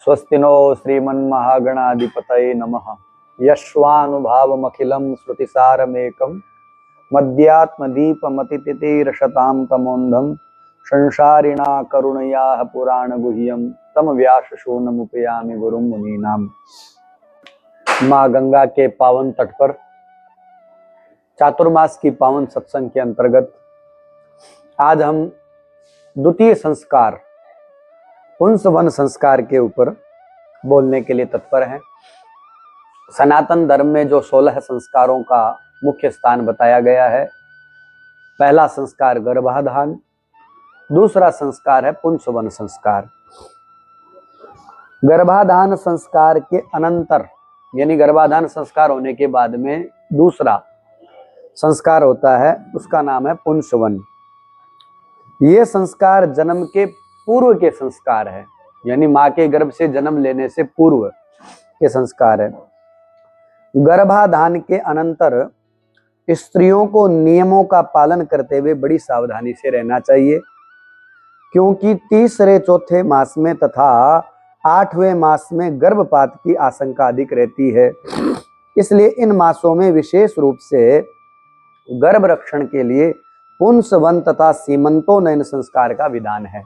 स्वस्ति नो श्रीमन्महागणाधिपतये नमः। यश्वानुभावमखिलं श्रुतिसारमेकं मध्यात्मदीपमतितितीरशतां तमोन्धं संसारिणा करुणयाः पुराणगुह्यं तम व्यासशून्यमुपयामि गुरुं मुनीनां। माँ गंगा के पावन तट पर चातुर्मास की पावन सत्संग के अंतर्गत आज हम द्वितीय संस्कार पुंसवन संस्कार के ऊपर बोलने के लिए तत्पर हैं। सनातन धर्म में जो 16 संस्कारों का मुख्य स्थान बताया गया है, पहला संस्कार गर्भाधान, दूसरा संस्कार है पुंसवन संस्कार। गर्भाधान संस्कार के अनंतर यानी गर्भाधान संस्कार होने के बाद में दूसरा संस्कार होता है, उसका नाम है पुंसवन। ये संस्कार जन्म के पूर्व के संस्कार है, यानी माँ के गर्भ से जन्म लेने से पूर्व के संस्कार है। गर्भाधान के अनंतर स्त्रियों को नियमों का पालन करते हुए बड़ी सावधानी से रहना चाहिए, क्योंकि तीसरे चौथे मास में तथा 8वें मास में गर्भपात की आशंका अधिक रहती है। इसलिए इन मासों में विशेष रूप से गर्भ रक्षण के लिए पुंसवन तथा सीमंतोन्नयन संस्कार का विधान है।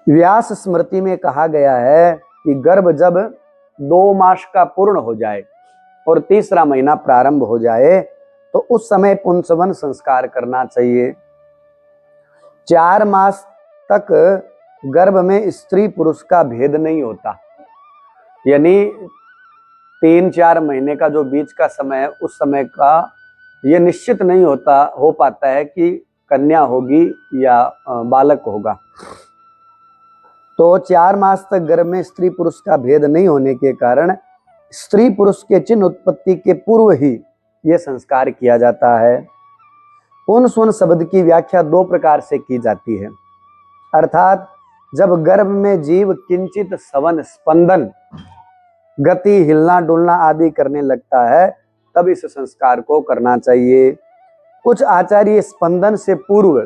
व्यास स्मृति में कहा गया है कि गर्भ जब 2 मास का पूर्ण हो जाए और तीसरा महीना प्रारंभ हो जाए तो उस समय पुंसवन संस्कार करना चाहिए। 4 मास तक गर्भ में स्त्री पुरुष का भेद नहीं होता, यानी 3-4 महीने का जो बीच का समय है, उस समय का ये निश्चित नहीं हो पाता है कि कन्या होगी या बालक होगा। तो 4 मास तक गर्भ में स्त्री पुरुष का भेद नहीं होने के कारण स्त्री पुरुष के चिन्ह उत्पत्ति के पूर्व ही यह संस्कार किया जाता है। पुंसवन शब्द की व्याख्या 2 प्रकार से की जाती है, अर्थात जब गर्भ में जीव किंचित सवन स्पंदन, गति, हिलना डुलना आदि करने लगता है, तब इस संस्कार को करना चाहिए। कुछ आचार्य स्पंदन से पूर्व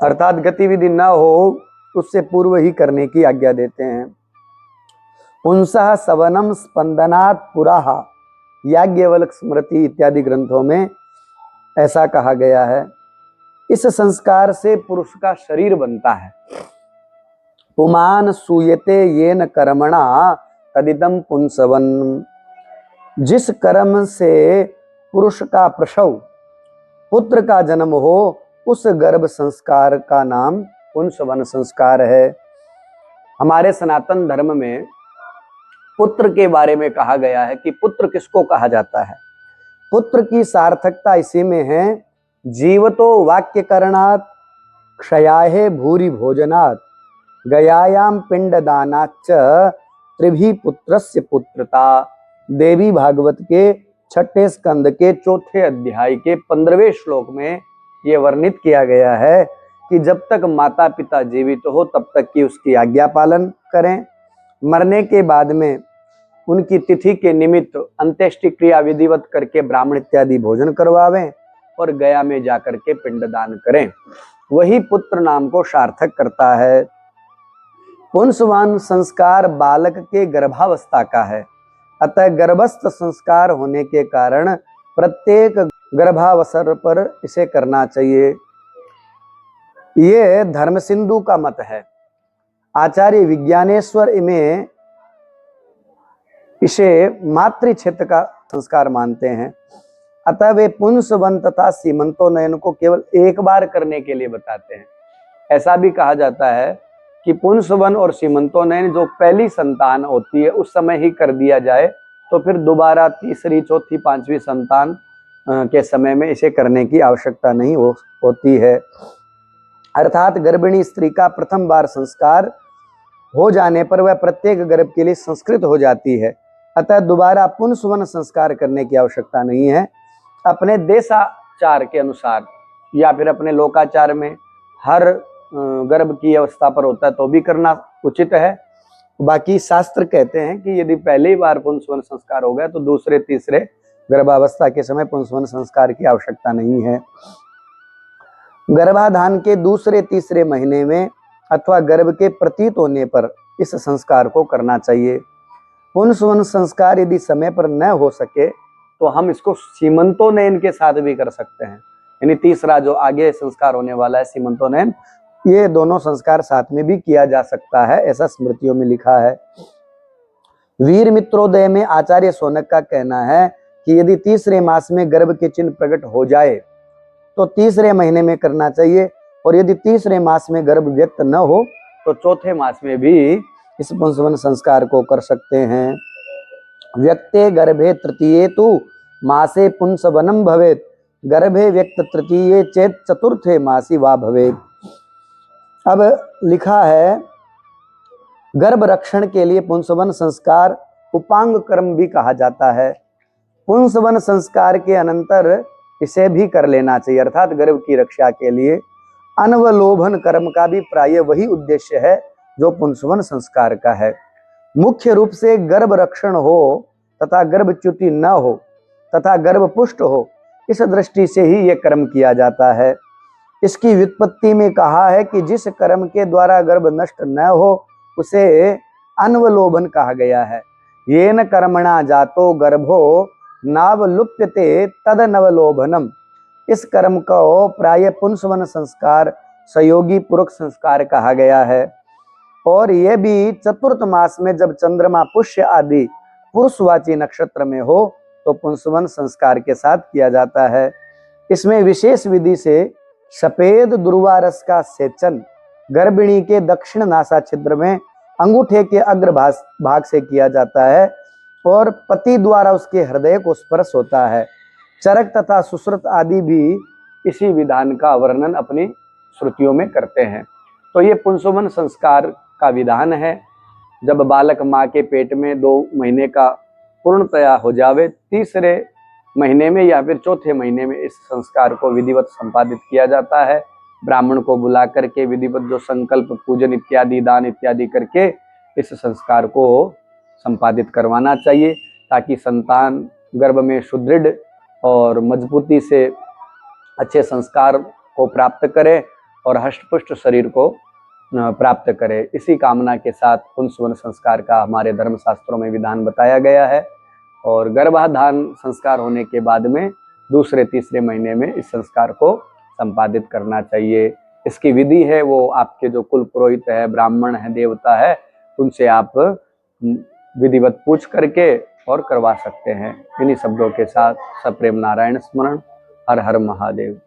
अर्थात गतिविधि न हो उससे पूर्व ही करने की आज्ञा देते हैं। पुंसः सवनम स्पंदनात् पुराः, याज्ञवल्क्य स्मृति इत्यादि ग्रंथों में ऐसा कहा गया है। इस संस्कार से पुरुष का शरीर बनता है। पुमान सूयते येन कर्मणा तदिदं पुंसवन, जिस कर्म से पुरुष का प्रसव, पुत्र का जन्म हो, उस गर्भ संस्कार का नाम पुंसवन संस्कार है। हमारे सनातन धर्म में पुत्र के बारे में कहा गया है कि पुत्र किसको कहा जाता है। पुत्र की सार्थकता इसी में है, जीवतो वाक्य करणात् क्षयाहे भूरि भोजनात् गयायाम पिंडदानाच्च त्रिभी पुत्रस्य पुत्रता। देवी भागवत के 6ठे स्कंद के 4थे अध्याय के 15वें श्लोक में यह वर्णित किया गया है कि जब तक माता पिता जीवित हो तब तक की उसकी आज्ञा पालन करें। मरने के बाद में उनकी तिथि के निमित्त अंत्येष्टि क्रिया विधिवत करके ब्राह्मण इत्यादि भोजन करवावें और गया में जाकर के पिंडदान करें। वही पुत्र नाम को सार्थक करता है। पुंसवन संस्कार बालक के गर्भावस्था का है, अतः गर्भस्थ संस्कार होने के कारण प्रत्येक गर्भावसर पर इसे करना चाहिए। ये धर्म सिंधु का मत है। आचार्य विज्ञानेश्वर में इसे मातृ क्षेत्र का संस्कार मानते हैं, अतः वे पुंसवन तथा सीमंतोन्नयन को केवल एक बार करने के लिए बताते हैं। ऐसा भी कहा जाता है कि पुंसवन और सीमंतोन्नयन जो पहली संतान होती है उस समय ही कर दिया जाए, तो फिर दोबारा तीसरी, चौथी, 5वीं संतान के समय में इसे करने की आवश्यकता नहीं होती है। अर्थात गर्भिणी स्त्री का प्रथम बार संस्कार हो जाने पर वह प्रत्येक गर्भ के लिए संस्कृत हो जाती है, अतः दोबारा पुंसवन संस्कार करने की आवश्यकता नहीं है। अपने देशाचार के अनुसार या फिर अपने लोकाचार में हर गर्भ की अवस्था पर होता है तो भी करना उचित है। बाकी शास्त्र कहते हैं कि यदि पहली बार पुंसवन संस्कार हो गया तो दूसरे तीसरे गर्भावस्था के समय पुंसवन संस्कार की आवश्यकता नहीं है। गर्भाधान के दूसरे तीसरे महीने में अथवा गर्भ के प्रतीत होने पर इस संस्कार को करना चाहिए। पुंसवन संस्कार यदि समय पर न हो सके तो हम इसको सीमंतोनयन के साथ भी कर सकते हैं। यानी तीसरा जो आगे संस्कार होने वाला है सीमंतोनयन, ये दोनों संस्कार साथ में भी किया जा सकता है, ऐसा स्मृतियों में लिखा है। वीर मित्रोदय में आचार्य शौनक का कहना है कि यदि तीसरे मास में गर्भ के चिन्ह प्रकट हो जाए तो तीसरे महीने में करना चाहिए, और यदि तीसरे मास में गर्भ व्यक्त न हो तो चौथे मास में भी इस पुंसवन संस्कार को कर सकते हैं। व्यक्ते गर्भे तृतीये तु मासे पुंसवनम भवेत, गर्भे व्यक्त तृतीये चेत चतुर्थे मासी वा भवेत। अब लिखा है गर्भ रक्षण के लिए पुंसवन संस्कार उपांग कर्म भी कहा जाता है। पुंसवन संस्कार के अनंतर इसे भी कर लेना चाहिए, अर्थात गर्भ की रक्षा के लिए अनवलोभन कर्म का भी प्राय वही उद्देश्य है जो पुंसवन संस्कार का है। मुख्य रूप से गर्भ रक्षण हो तथा गर्भच्युति न हो तथा गर्भ पुष्ट हो, इस दृष्टि से ही यह कर्म किया जाता है। इसकी व्युत्पत्ति में कहा है कि जिस कर्म के द्वारा गर्भ नष्ट न हो उसे अनवलोभन कहा गया है। येन कर्मणा जातो गर्भो नावलुप्यते तद नवलोभनम। इस कर्म को प्राय पुंसवन संस्कार सहयोगी पूरक संस्कार कहा गया है, और यह भी चतुर्थ मास में जब चंद्रमा पुष्य आदि पुरुषवाची नक्षत्र में हो तो पुंसवन संस्कार के साथ किया जाता है। इसमें विशेष विधि से सफेद दुर्वा रस का सेचन गर्भिणी के दक्षिण नासा छिद्र में अंगूठे के अग्र भाग से किया जाता है, और पति द्वारा उसके हृदय को स्पर्श होता है। चरक तथा सुश्रुत आदि भी इसी विधान का वर्णन अपनी श्रुतियों में करते हैं। तो ये पुंसवन संस्कार का विधान है। जब बालक माँ के पेट में 2 महीने का पूर्णतया हो जावे, तीसरे महीने में या फिर चौथे महीने में इस संस्कार को विधिवत संपादित किया जाता है। ब्राह्मण को बुला करके विधिवत जो संकल्प पूजन इत्यादि दान इत्यादि करके इस संस्कार को संपादित करवाना चाहिए, ताकि संतान गर्भ में सुदृढ़ और मजबूती से अच्छे संस्कार को प्राप्त करे और हष्टपुष्ट शरीर को प्राप्त करे। इसी कामना के साथ पुंसवन संस्कार का हमारे धर्मशास्त्रों में विधान बताया गया है, और गर्भाधान संस्कार होने के बाद में दूसरे तीसरे महीने में इस संस्कार को संपादित करना चाहिए। इसकी विधि है वो आपके जो कुल पुरोहित है, ब्राह्मण है, देवता है, उनसे आप विधिवत पूछ करके और करवा सकते हैं। इन्हीं शब्दों के साथ सप्रेम नारायण स्मरण। हर हर महादेव।